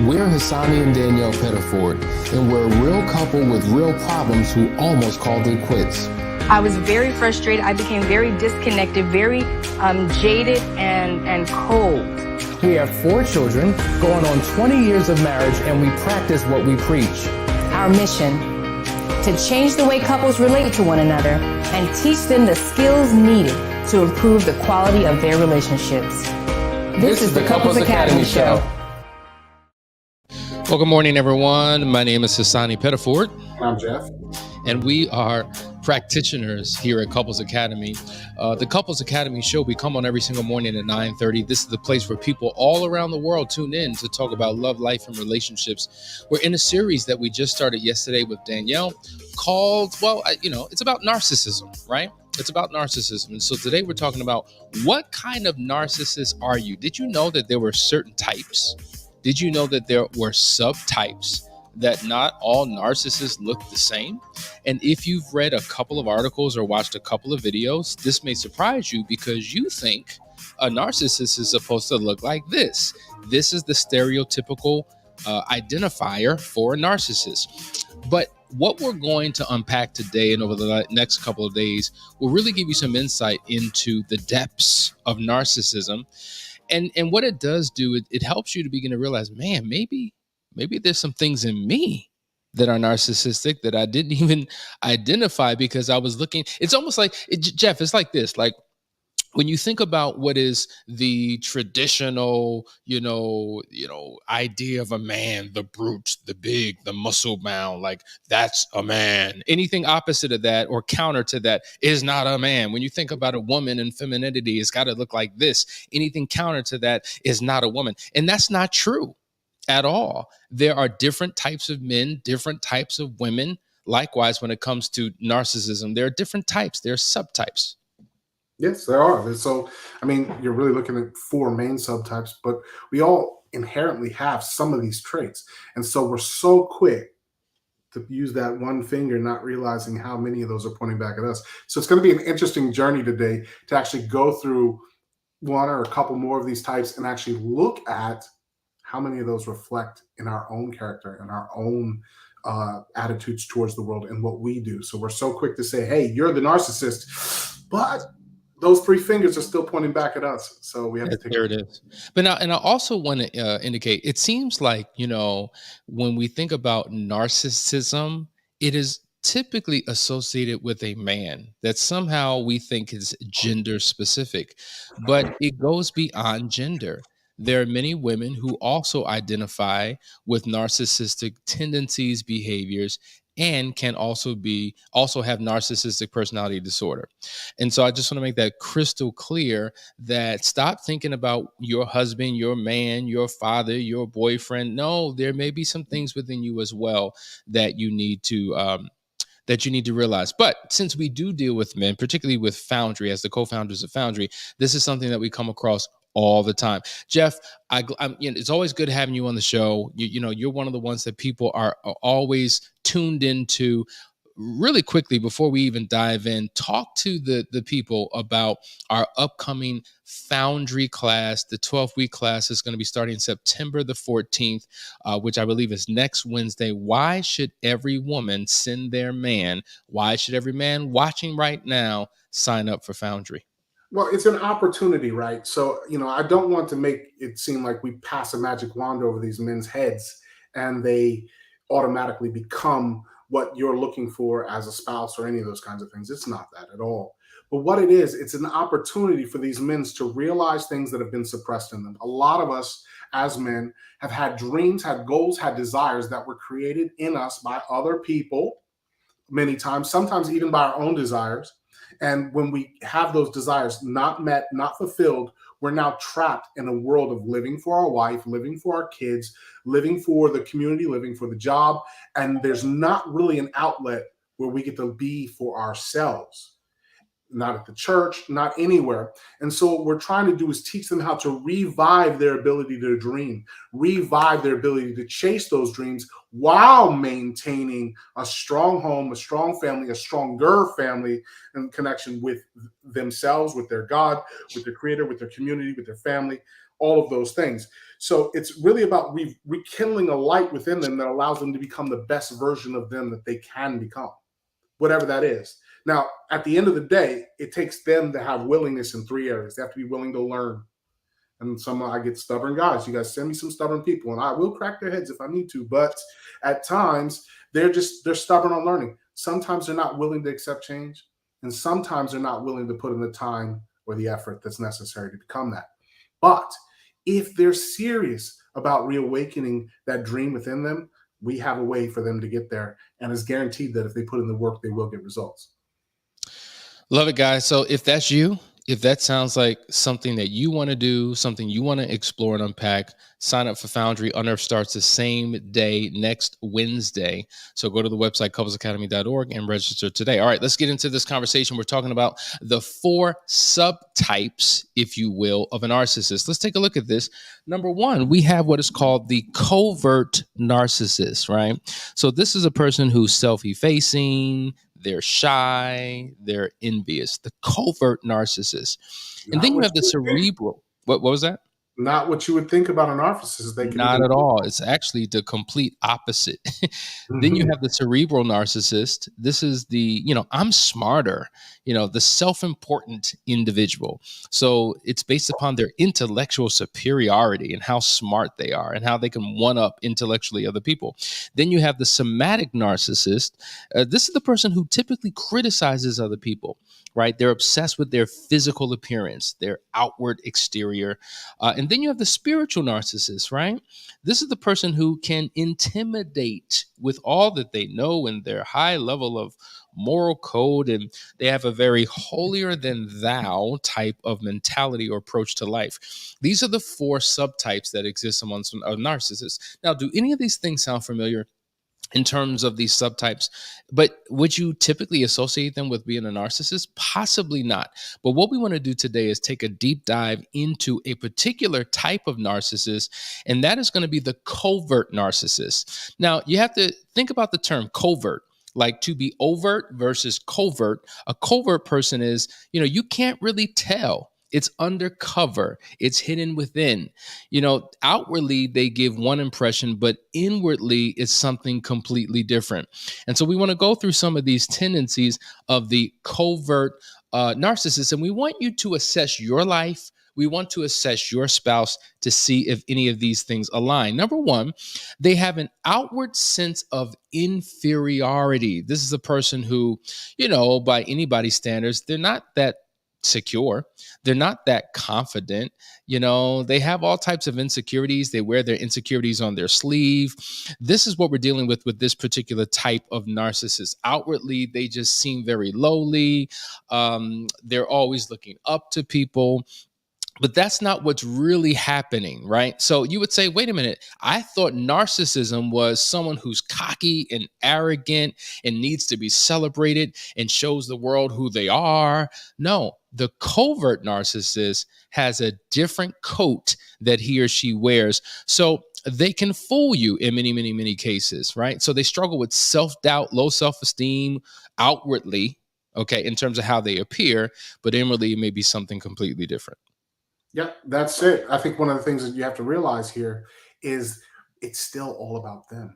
We're Hasani and Danielle Pettiford, and we're a real couple with real problems who almost called it quits. I was very frustrated. I became very disconnected, very jaded and cold. We have 4 children, going on 20 years of marriage, and we practice what we preach. Our mission, to change the way couples relate to one another and teach them the skills needed to improve the quality of their relationships. This is the Couples Academy Show. Well, good morning, everyone. My name is Hasani Pettiford. I'm Jeff. And we are practitioners here at Couples Academy. The Couples Academy show, we come on every single morning at 9:30. This is the place where people all around the world tune in to talk about love, life, and relationships. We're in a series that we just started yesterday with Danielle called, it's about narcissism, right? It's about narcissism. And so today we're talking about what kind of narcissist are you? Did you know that there were certain types? Did you know that there were subtypes? That not all narcissists look the same? And if you've read a couple of articles or watched a couple of videos, this may surprise you because you think a narcissist is supposed to look like this. This is the stereotypical identifier for a narcissist. But what we're going to unpack today and over the next couple of days will really give you some insight into the depths of narcissism. And what it does do, it helps you to begin to realize, man, maybe there's some things in me that are narcissistic that I didn't even identify because I was looking. It's almost like, Jeff, it's like this, like when you think about what is the traditional, idea of a man, the brute, the big, the muscle bound, like that's a man. Anything opposite of that or counter to that is not a man. When you think about a woman and femininity, it's got to look like this. Anything counter to that is not a woman. And that's not true at all. There are different types of men, different types of women. Likewise, when it comes to narcissism, there are different types. There are subtypes. Yes, there are. So, you're really looking at 4 main subtypes, but we all inherently have some of these traits. And so we're so quick to use that one finger, not realizing how many of those are pointing back at us. So it's going to be an interesting journey today to actually go through one or a couple more of these types and actually look at how many of those reflect in our own character and our own attitudes towards the world and what we do. So we're so quick to say, hey, you're the narcissist, but those 3 fingers are still pointing back at us. So we have to take there it is. But now, and I also want to indicate, it seems like, when we think about narcissism, it is typically associated with a man that somehow we think is gender specific, but it goes beyond gender. There are many women who also identify with narcissistic tendencies, behaviors, and can also have narcissistic personality disorder. And so I just want to make that crystal clear that stop thinking about your husband, your man, your father, your boyfriend. No, there may be some things within you as well that you need to realize. But since we do deal with men, particularly with Foundry, as the co-founders of Foundry, this is something that we come across all the time. Jeff, it's always good having you on the show. You're one of the ones that people are always tuned into. Really quickly, before we even dive in, talk to the people about our upcoming Foundry class. The 12-week class is going to be starting September the 14th, which I believe is next Wednesday. Why should every woman send their man? Why should every man watching right now sign up for Foundry? Well, it's an opportunity, right? So, I don't want to make it seem like we pass a magic wand over these men's heads and they automatically become what you're looking for as a spouse or any of those kinds of things. It's not that at all. But what it is, it's an opportunity for these men to realize things that have been suppressed in them. A lot of us as men have had dreams, had goals, had desires that were created in us by other people many times, sometimes even by our own desires. And when we have those desires not met, not fulfilled, we're now trapped in a world of living for our wife, living for our kids, living for the community, living for the job. And there's not really an outlet where we get to be for ourselves. Not at the church, not anywhere. And so what we're trying to do is teach them how to revive their ability to dream, revive their ability to chase those dreams while maintaining a strong home, a strong family, a stronger family and connection with themselves, with their God, with their creator, with their community, with their family, all of those things. So it's really about rekindling a light within them that allows them to become the best version of them that they can become, whatever that is. Now, at the end of the day, it takes them to have willingness in 3 areas. They have to be willing to learn. And I get stubborn guys. You guys send me some stubborn people, and I will crack their heads if I need to. But at times, they're stubborn on learning. Sometimes they're not willing to accept change, and sometimes they're not willing to put in the time or the effort that's necessary to become that. But if they're serious about reawakening that dream within them, we have a way for them to get there, and it's guaranteed that if they put in the work, they will get results. Love it, guys. So if that's you, if that sounds like something that you want to do, something you want to explore and unpack, sign up for Foundry. Unearth starts the same day, next Wednesday. So go to the website, couplesacademy.org, and register today. All right, let's get into this conversation. We're talking about the 4 subtypes, if you will, of a narcissist. Let's take a look at this. Number 1, we have what is called the covert narcissist, right? So this is a person who's self-effacing, they're shy, they're envious, the covert narcissist. And then you have the cerebral. What was that? Not what you would think about a narcissist. They can Not at all. It's actually the complete opposite. Then you have the cerebral narcissist. This is the, I'm smarter, the self-important individual. So it's based upon their intellectual superiority and how smart they are and how they can one-up intellectually other people. Then you have the somatic narcissist. This is the person who typically criticizes other people, right? They're obsessed with their physical appearance, their outward exterior. And then you have the spiritual narcissist, right? This is the person who can intimidate with all that they know and their high level of moral code, and they have a very holier than thou type of mentality or approach to life. These are the 4 subtypes that exist amongst narcissists. Now, do any of these things sound familiar in terms of these subtypes? But would you typically associate them with being a narcissist? Possibly not. But what we want to do today is take a deep dive into a particular type of narcissist, and that is going to be the covert narcissist. Now, you have to think about the term covert. Like to be overt versus covert. A covert person is, you can't really tell. It's undercover. It's hidden within. Outwardly, they give one impression, but inwardly, it's something completely different. And so we want to go through some of these tendencies of the covert narcissist, and we want you to assess your life. We want to assess your spouse to see if any of these things align. Number 1, they have an outward sense of inferiority. This is a person who, by anybody's standards, they're not that secure. They're not that confident. They have all types of insecurities. They wear their insecurities on their sleeve. This is what we're dealing with this particular type of narcissist. Outwardly, they just seem very lowly. They're always looking up to people. But that's not what's really happening, right? So you would say, wait a minute, I thought narcissism was someone who's cocky and arrogant and needs to be celebrated and shows the world who they are. No, the covert narcissist has a different coat that he or she wears. So they can fool you in many, many, many cases, right? So they struggle with self-doubt, low self-esteem outwardly, okay, in terms of how they appear, but inwardly it may be something completely different. Yeah, that's it. I think one of the things that you have to realize here is it's still all about them.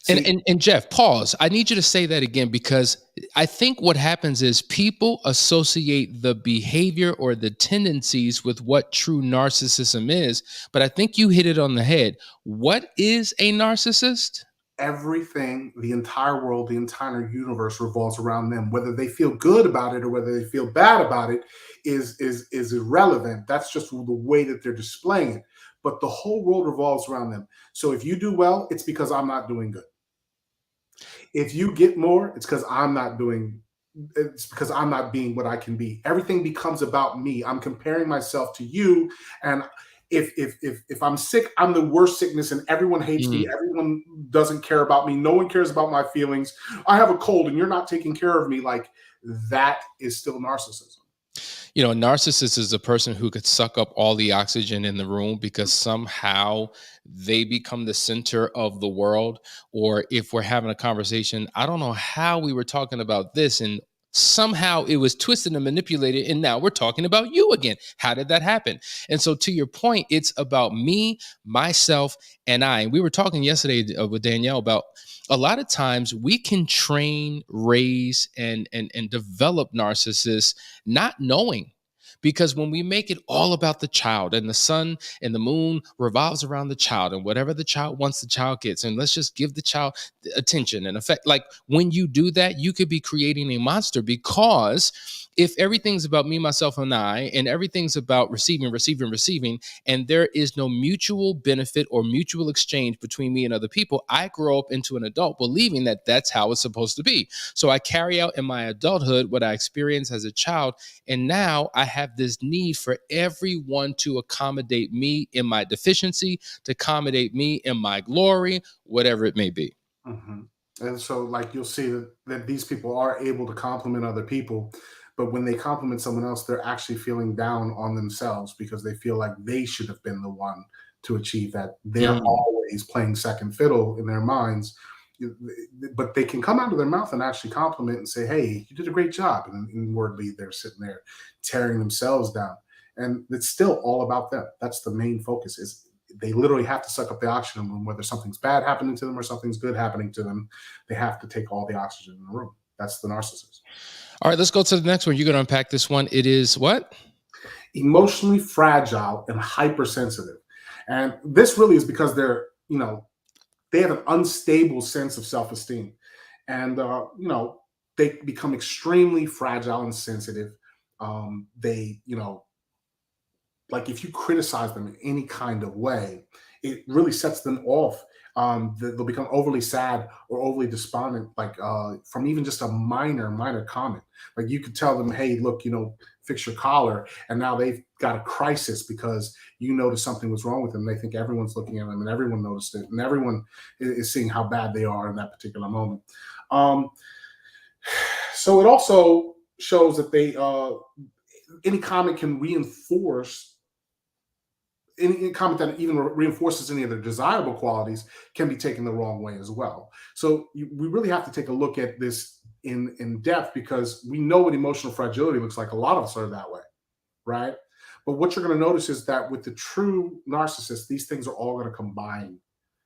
And Jeff, pause. I need you to say that again, because I think what happens is people associate the behavior or the tendencies with what true narcissism is. But I think you hit it on the head. What is a narcissist? Everything, the entire world, the entire universe revolves around them. Whether they feel good about it or whether they feel bad about it is irrelevant. That's just the way that they're displaying it. But the whole world revolves around them. So if you do well, it's because I'm not doing good. If you get more, it's because I'm not being what I can be. Everything becomes about me. I'm comparing myself to you, and if I'm sick, I'm the worst sickness, and everyone hates me. Everyone doesn't care about me. No one cares about my feelings. I have a cold, and you're not taking care of me. Like, that is still narcissism. A narcissist is a person who could suck up all the oxygen in the room because somehow they become the center of the world. Or if we're having a conversation, I don't know how we were talking about this, and somehow it was twisted and manipulated, and now we're talking about you again. How did that happen? And so to your point, it's about me, myself, and I. And we were talking yesterday with Danielle about a lot of times we can train, raise, and develop narcissists not knowing. Because when we make it all about the child, and the sun and the moon revolves around the child, and whatever the child wants, the child gets, and let's just give the child attention and affect. Like when you do that, you could be creating a monster, because if everything's about me, myself, and I, and everything's about receiving, and there is no mutual benefit or mutual exchange between me and other people, I grow up into an adult believing that that's how it's supposed to be. So I carry out in my adulthood what I experienced as a child. And now I have this need for everyone to accommodate me in my deficiency, to accommodate me in my glory, whatever it may be. Mm-hmm. And so, like, you'll see that these people are able to compliment other people, but when they compliment someone else, they're actually feeling down on themselves because they feel like they should have been the one to achieve that. They're always playing second fiddle in their minds, but they can come out of their mouth and actually compliment and say, "Hey, you did a great job." And inwardly, they're sitting there tearing themselves down. And it's still all about them. That's the main focus. Is they literally have to suck up the oxygen room, whether something's bad happening to them or something's good happening to them. They have to take all the oxygen in the room. That's the narcissist. All right, let's go to the next one. You're going to unpack this one. It is what? Emotionally fragile and hypersensitive. And this really is because they're, they have an unstable sense of self-esteem. And, they become extremely fragile and sensitive. They, like if you criticize them in any kind of way, it really sets them off. They'll become overly sad or overly despondent, like from even just a minor comment. Like you could tell them, "Hey, look, fix your collar," and now they've got a crisis because you noticed something was wrong with them. They think everyone's looking at them, and everyone noticed it, and everyone is seeing how bad they are in that particular moment. So it also shows that they any comment can reinforce. Any comment that even reinforces any of their desirable qualities can be taken the wrong way as well. So we really have to take a look at this in depth, because we know what emotional fragility looks like. A lot of us are that way, right? But what you're going to notice is that with the true narcissist, these things are all going to combine.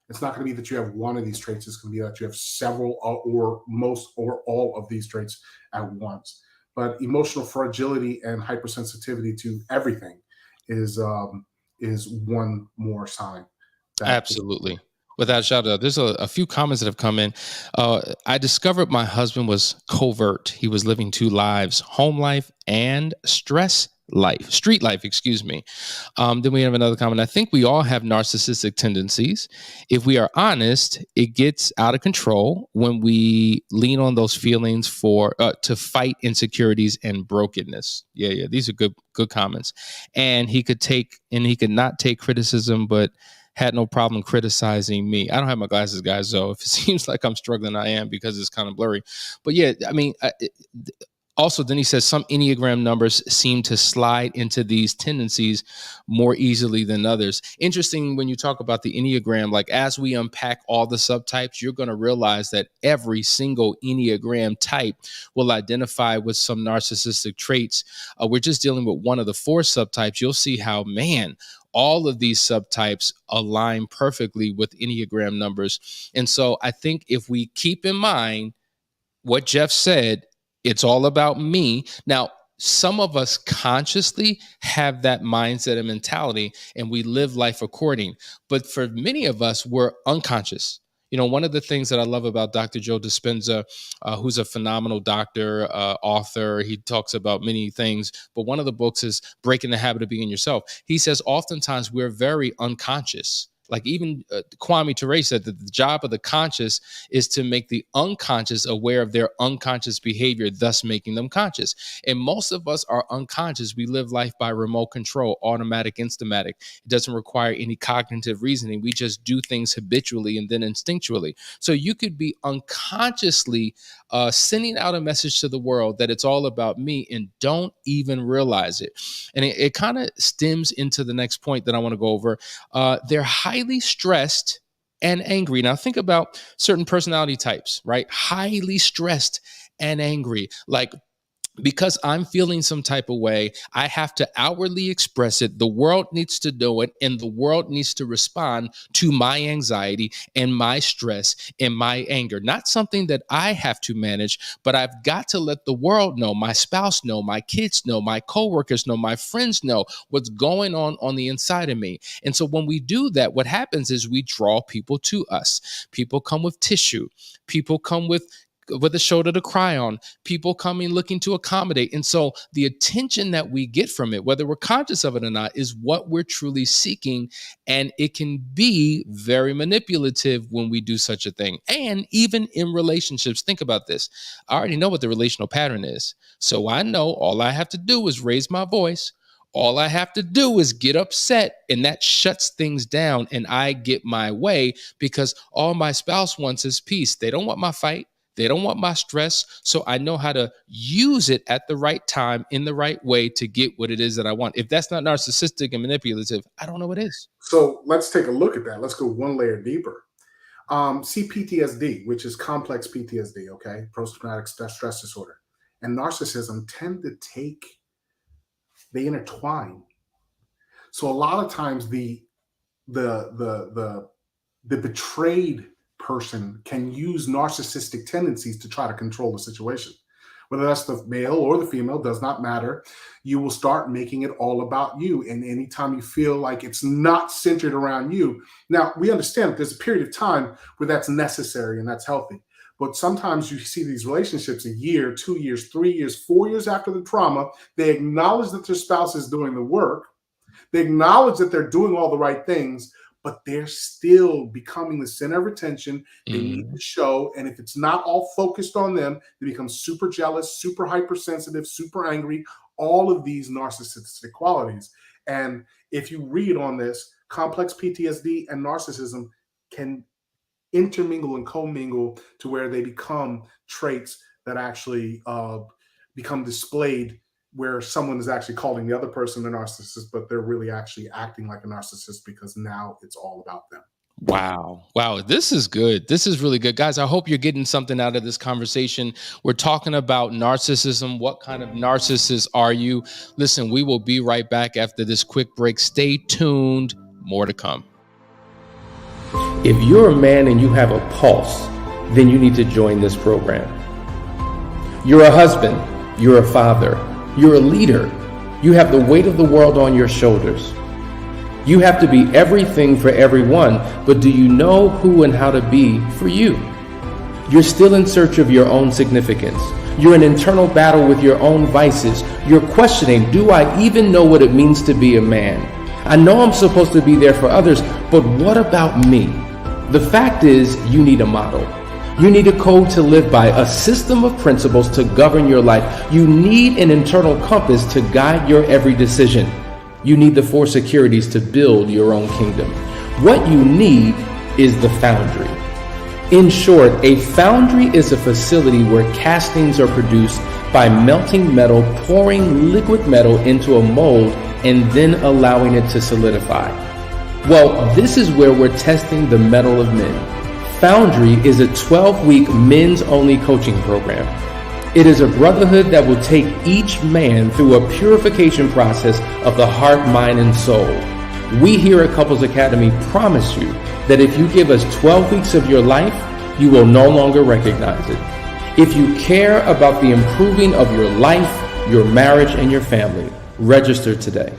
It's not going to be that you have one of these traits. It's going to be that you have several or most or all of these traits at once. But emotional fragility and hypersensitivity to everything is one more sign. Absolutely. Without a shadow, there's a few comments that have come in. I discovered my husband was covert. He was living two lives, home life and street life, excuse me. Then we have another comment. I think we all have narcissistic tendencies. If we are honest, it gets out of control when we lean on those feelings to fight insecurities and brokenness. Yeah. These are good comments. And he could not take criticism, but had no problem criticizing me. I don't have my glasses, guys, so if it seems like I'm struggling, I am, because it's kind of blurry. But yeah, I mean, also, then he says some Enneagram numbers seem to slide into these tendencies more easily than others. Interesting when you talk about the Enneagram, like as we unpack all the subtypes, you're going to realize that every single Enneagram type will identify with some narcissistic traits. We're just dealing with one of the 4 subtypes. You'll see how, man, all of these subtypes align perfectly with Enneagram numbers. And so I think if we keep in mind what Jeff said, it's all about me. Now, some of us consciously have that mindset and mentality, and we live life according. But for many of us, we're unconscious. One of the things that I love about Dr. Joe Dispenza, who's a phenomenal doctor, author, he talks about many things, but one of the books is Breaking the Habit of Being Yourself. He says oftentimes we're very unconscious. Like even Kwame Ture said that the job of the conscious is to make the unconscious aware of their unconscious behavior, thus making them conscious. And most of us are unconscious. We live life by remote control, automatic, instamatic. It doesn't require any cognitive reasoning. We just do things habitually and then instinctually. So you could be unconsciously sending out a message to the world that it's all about me and don't even realize it. And it kind of stems into the next point that I want to go over. They're highly stressed and angry. Now think about certain personality types, right? Highly stressed and angry. Like because I'm feeling some type of way, I have to outwardly express it. The world needs to know it, and the world needs to respond to my anxiety and my stress and my anger. Not something that I have to manage, but I've got to let the world know, my spouse know, my kids know, my coworkers know, my friends know what's going on the inside of me. And so when we do that, what happens is we draw people to us. People come with tissue. People come with a shoulder to cry on, people coming looking to accommodate. And so the attention that we get from it, whether we're conscious of it or not, is what we're truly seeking. And it can be very manipulative when we do such a thing. And even in relationships, think about this. I already know what the relational pattern is. So I know all I have to do is raise my voice. All I have to do is get upset, and that shuts things down, and I get my way, because all my spouse wants is peace. They don't want my fight. They don't want my stress. So I know how to use it at the right time in the right way to get what it is that I want. If that's not narcissistic and manipulative, I don't know what is. So let's take a look at that. Let's go one layer deeper. CPTSD, which is complex PTSD, okay, post-traumatic stress disorder, and narcissism tend to they intertwine. So a lot of times the betrayed person can use narcissistic tendencies to try to control the situation. Whether that's the male or the female, does not matter. You will start making it all about you. And anytime you feel like it's not centered around you. Now, we understand that there's a period of time where that's necessary and that's healthy. But sometimes you see these relationships a year, 2 years, 3 years, 4 years after the trauma, they acknowledge that their spouse is doing the work. They acknowledge that they're doing all the right things, but they're still becoming the center of attention. They need to show. And if it's not all focused on them, they become super jealous, super hypersensitive, super angry, all of these narcissistic qualities. And if you read on this, complex PTSD and narcissism can intermingle and commingle to where they become traits that actually become displayed, where someone is actually calling the other person a narcissist, but they're really actually acting like a narcissist because now it's all about them. Wow. This is good. This is really good. Guys, I hope you're getting something out of this conversation. We're talking about narcissism. What kind of narcissist are you? Listen, we will be right back after this quick break. Stay tuned. More to come. If you're a man and you have a pulse, then you need to join this program. You're a husband. You're a father. You're a leader. You have the weight of the world on your shoulders. You have to be everything for everyone, but do you know who and how to be for you? You're still in search of your own significance. You're in internal battle with your own vices. You're questioning, do I even know what it means to be a man? I know I'm supposed to be there for others, but what about me? The fact is, you need a model. You need a code to live by, a system of principles to govern your life. You need an internal compass to guide your every decision. You need the 4 securities to build your own kingdom. What you need is the Foundry. In short, a foundry is a facility where castings are produced by melting metal, pouring liquid metal into a mold, and then allowing it to solidify. Well, this is where we're testing the mettle of men. Foundry is a 12-week men's-only coaching program. It is a brotherhood that will take each man through a purification process of the heart, mind, and soul. We here at Couples Academy promise you that if you give us 12 weeks of your life, you will no longer recognize it. If you care about the improving of your life, your marriage, and your family, register today.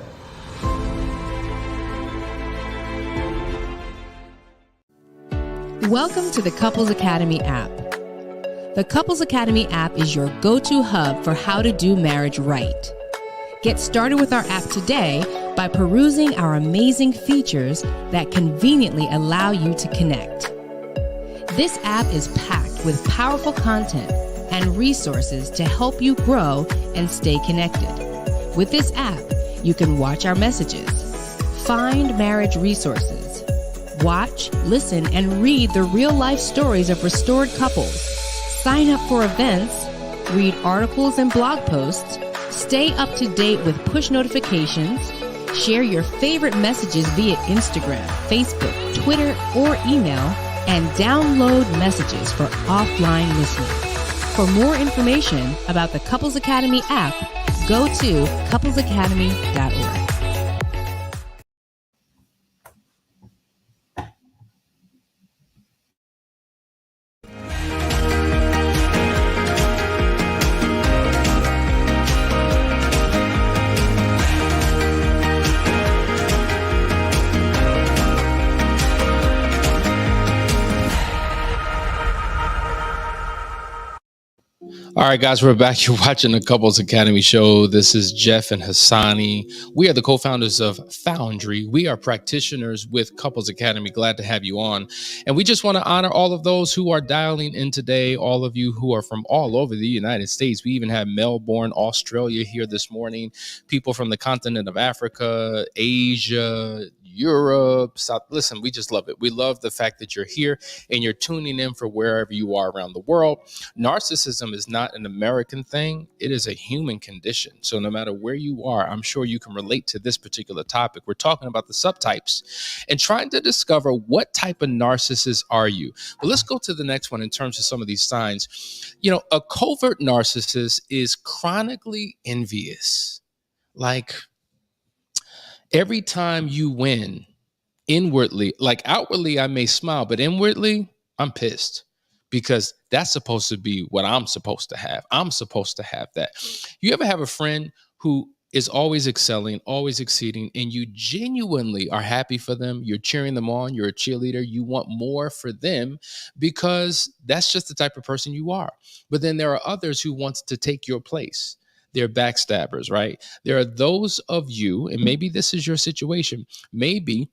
Welcome to the Couples Academy app. The Couples Academy app is your go-to hub for how to do marriage right. Get started with our app today by perusing our amazing features that conveniently allow you to connect. This app is packed with powerful content and resources to help you grow and stay connected. With this app, you can watch our messages, find marriage resources, watch, listen, and read the real-life stories of restored couples, sign up for events, read articles and blog posts, stay up to date with push notifications, share your favorite messages via Instagram, Facebook, Twitter, or email, and download messages for offline listening. For more information about the Couples Academy app, go to couplesacademy.org. All right, guys, we're back. You're watching the Couples Academy show. This is Jeff and Hasani. We are the co-founders of Foundry. We are practitioners with Couples Academy. Glad to have you on. And we just want to honor all of those who are dialing in today, all of you who are from all over the United States. We even have Melbourne, Australia here this morning, people from the continent of Africa, Asia, Europe, South. Listen, we just love it. We love the fact that you're here and you're tuning in for wherever you are around the world. Narcissism is not an American thing. It is a human condition. So no matter where you are, I'm sure you can relate to this particular topic. We're talking about the subtypes and trying to discover what type of narcissist are you. But let's go to the next one in terms of some of these signs. You know, a covert narcissist is chronically envious. Like, every time you win inwardly, like outwardly, I may smile, but inwardly, I'm pissed because that's supposed to be what I'm supposed to have. I'm supposed to have that. You ever have a friend who is always excelling, always exceeding, and you genuinely are happy for them? You're cheering them on. You're a cheerleader. You want more for them because that's just the type of person you are. But then there are others who want to take your place. They're backstabbers, right? There are those of you, and maybe this is your situation. Maybe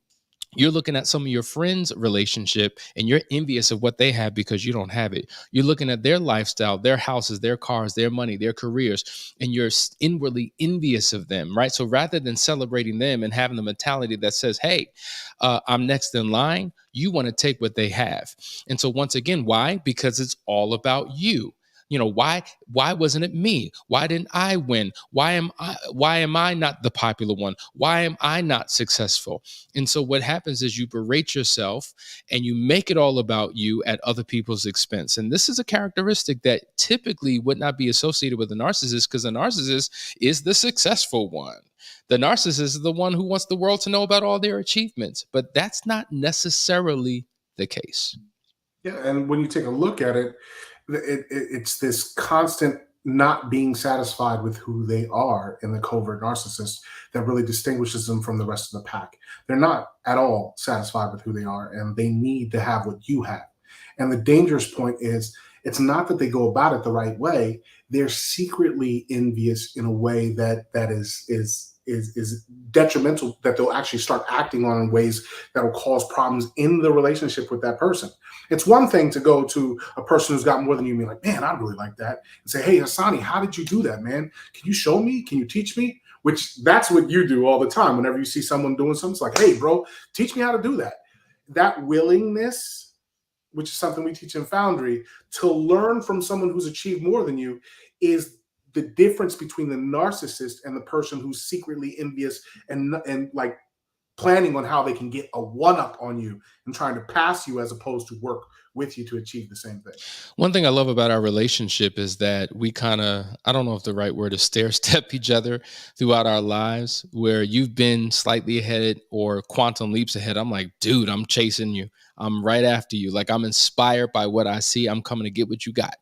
you're looking at some of your friends' relationship and you're envious of what they have because you don't have it. You're looking at their lifestyle, their houses, their cars, their money, their careers, and you're inwardly envious of them, right? So rather than celebrating them and having the mentality that says, hey, I'm next in line, you want to take what they have. And so once again, why? Because it's all about you. You know, why wasn't it me? Why didn't I win? Why am I not the popular one? Why am I not successful? And so what happens is you berate yourself and you make it all about you at other people's expense. And this is a characteristic that typically would not be associated with a narcissist, because the narcissist is the successful one. The narcissist is the one who wants the world to know about all their achievements, but that's not necessarily the case. Yeah, and when you take a look at it, it's this constant not being satisfied with who they are in the covert narcissist that really distinguishes them from the rest of the pack. They're not at all satisfied with who they are, and they need to have what you have. And the dangerous point is, it's not that they go about it the right way. They're secretly envious in a way that is detrimental, that they'll actually start acting on in ways that will cause problems in the relationship with that person. It's one thing to go to a person who's got more than you and be like, man, I really like that, and say, hey, Hasani, how did you do that, man? Can you show me? Can you teach me? Which that's what you do all the time. Whenever you see someone doing something, it's like, hey, bro, teach me how to do that. That willingness, which is something we teach in Foundry, to learn from someone who's achieved more than you, is the difference between the narcissist and the person who's secretly envious and like planning on how they can get a one-up on you and trying to pass you as opposed to work with you to achieve the same thing. One thing I love about our relationship is that we kind of, I don't know if the right word is stair step each other throughout our lives, where you've been slightly ahead or quantum leaps ahead. I'm like, dude, I'm chasing you. I'm right after you. Like, I'm inspired by what I see. I'm coming to get what you got.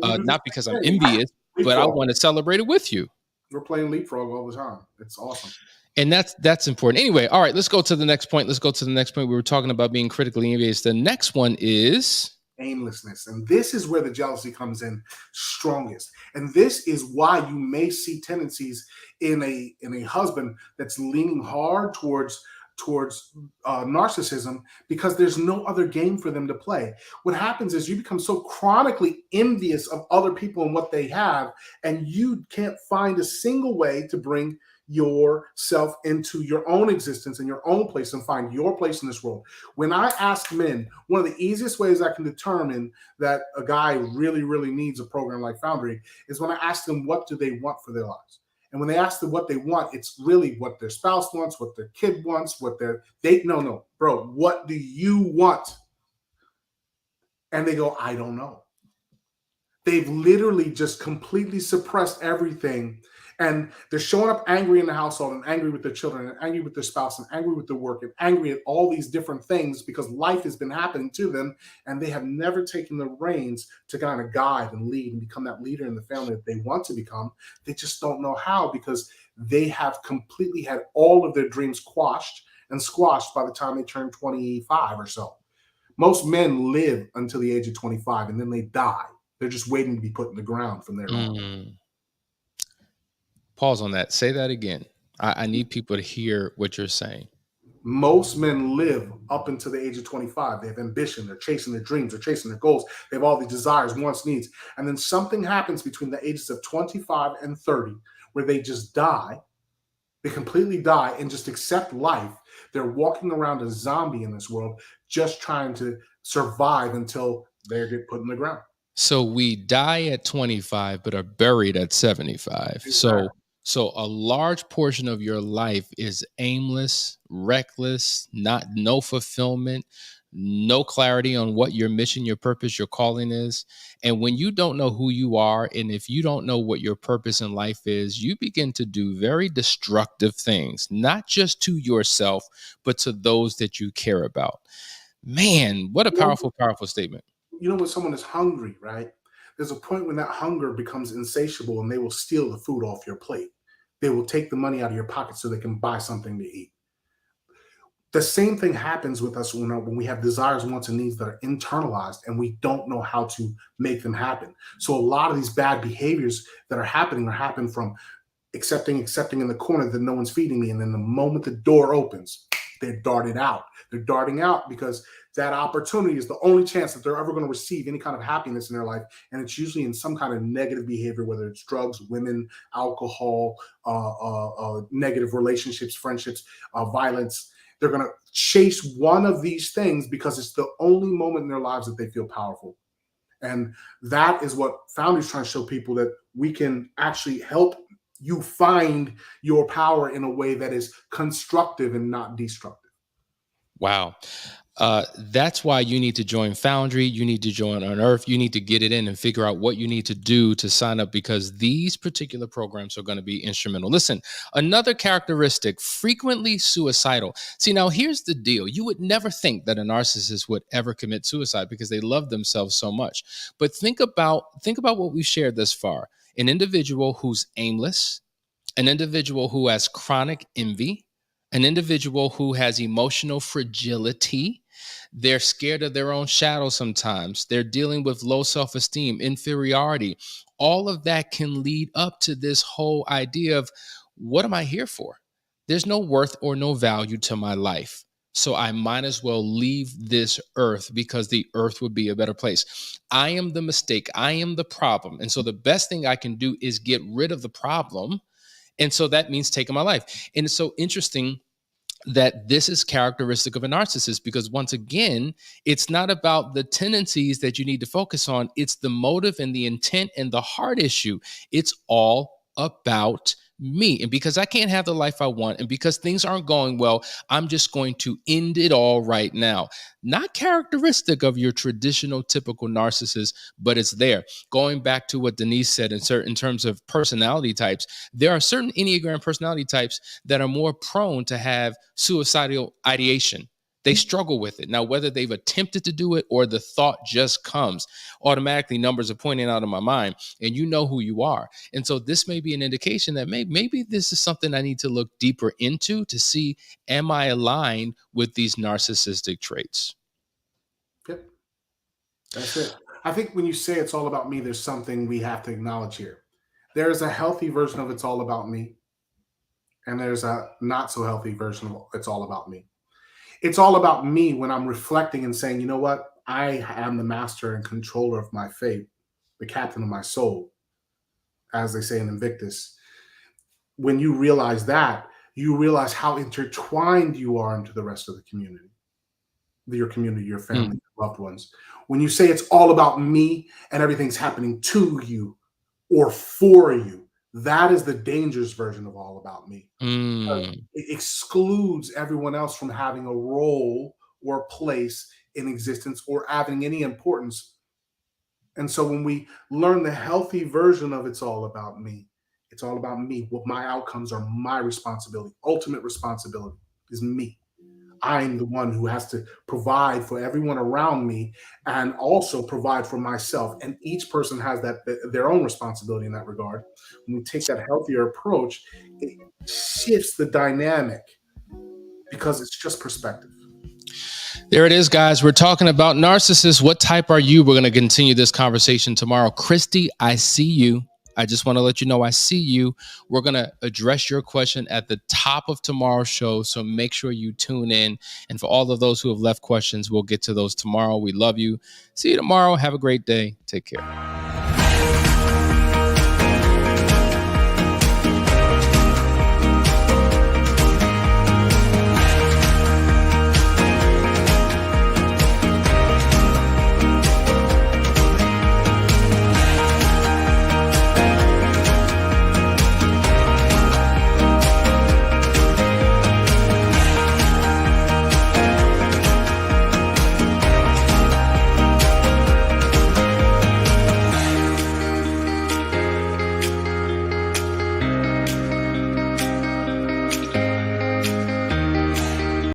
Not because I'm envious, but I want to celebrate it with you. We're playing leapfrog all the time. It's awesome. And that's important. Anyway, all right, let's go to the next point. We were talking about being critically envious. The next one is aimlessness. And this is where the jealousy comes in strongest. And this is why you may see tendencies in a husband that's leaning hard towards narcissism, because there's no other game for them to play. What happens is you become so chronically envious of other people and what they have, and you can't find a single way to bring yourself into your own existence and your own place and find your place in this world. When I ask men, one of the easiest ways I can determine that a guy really, really needs a program like Foundry is when I ask them, what do they want for their lives? And when they ask them what they want, it's really what their spouse wants, what their kid wants, what no, bro, what do you want? And they go, I don't know. They've literally just completely suppressed everything. And they're showing up angry in the household and angry with their children and angry with their spouse and angry with their work and angry at all these different things because life has been happening to them. And they have never taken the reins to kind of guide and lead and become that leader in the family that they want to become. They just don't know how because they have completely had all of their dreams quashed and squashed by the time they turn 25 or so. Most men live until the age of 25 and then they die. They're just waiting to be put in the ground from there on. Pause on that. Say that again. I need people to hear what you're saying. Most men live up until the age of 25. They have ambition. They're chasing their dreams. They're chasing their goals. They have all these desires, wants, needs. And then something happens between the ages of 25 and 30 where they just die. They completely die and just accept life. They're walking around a zombie in this world, just trying to survive until they get put in the ground. So we die at 25, but are buried at 75. Exactly. So a large portion of your life is aimless, reckless, no fulfillment, no clarity on what your mission, your purpose, your calling is. And when you don't know who you are, and if you don't know what your purpose in life is, you begin to do very destructive things, not just to yourself, but to those that you care about. Man, what a powerful, powerful statement. You know, when someone is hungry, right? There's a point when that hunger becomes insatiable and they will steal the food off your plate. They will take the money out of your pocket so they can buy something to eat. The same thing happens with us when we have desires, wants, and needs that are internalized and we don't know how to make them happen. So a lot of these bad behaviors that are happening from accepting in the corner that no one's feeding me. And then the moment the door opens, they're darted out. They're darting out because that opportunity is the only chance that they're ever going to receive any kind of happiness in their life. And it's usually in some kind of negative behavior, whether it's drugs, women, alcohol, negative relationships, friendships, violence. They're going to chase one of these things because it's the only moment in their lives that they feel powerful. And that is what Foundry is trying to show people, that we can actually help you find your power in a way that is constructive and not destructive. Wow. That's why you need to join Foundry. You need to join Unearth. You need to get it in and figure out what you need to do to sign up, because these particular programs are going to be instrumental. Listen, another characteristic, frequently suicidal. See, now here's the deal. You would never think that a narcissist would ever commit suicide because they love themselves so much. But think about what we've shared thus far. An individual who's aimless, an individual who has chronic envy, an individual who has emotional fragility. They're scared of their own shadow sometimes. They're dealing with low self-esteem, inferiority. All of that can lead up to this whole idea of, what am I here for? There's no worth or no value to my life. So I might as well leave this earth because the earth would be a better place. I am the mistake. I am the problem. And so the best thing I can do is get rid of the problem. And so that means taking my life. And it's so interesting that this is characteristic of a narcissist, because once again, it's not about the tendencies that you need to focus on. It's the motive and the intent and the heart issue. It's all about me. And because I can't have the life I want, and because things aren't going well, I'm just going to end it all right now. Not characteristic of your traditional, typical narcissist, but it's there. Going back to what Denise said in terms of personality types, there are certain Enneagram personality types that are more prone to have suicidal ideation. They struggle with it. Now, whether they've attempted to do it or the thought just comes, automatically numbers are pointing out in my mind, and you know who you are. And so this may be an indication that maybe this is something I need to look deeper into to see, am I aligned with these narcissistic traits? Yep. That's it. I think when you say it's all about me, there's something we have to acknowledge here. There's a healthy version of it's all about me, and there's a not so healthy version of it's all about me. It's all about me when I'm reflecting and saying, you know what? I am the master and controller of my fate, the captain of my soul, as they say in Invictus. When you realize that, you realize how intertwined you are into the rest of the community, your family, your loved ones. When you say it's all about me and everything's happening to you or for you, that is the dangerous version of all about me. It excludes everyone else from having a role or place in existence or having any importance And so when we learn the healthy version of it's all about me, it's all about me. What my outcomes are my responsibility. Ultimate responsibility is me. I'm the one who has to provide for everyone around me and also provide for myself. And each person has their own responsibility in that regard. When we take that healthier approach, it shifts the dynamic because it's just perspective. There it is, guys. We're talking about narcissists. What type are you? We're going to continue this conversation tomorrow. Christy, I see you. I just want to let you know I see you. We're going to address your question at the top of tomorrow's show, so make sure you tune in. And for all of those who have left questions, we'll get to those tomorrow. We love you. See you tomorrow. Have a great day. Take care.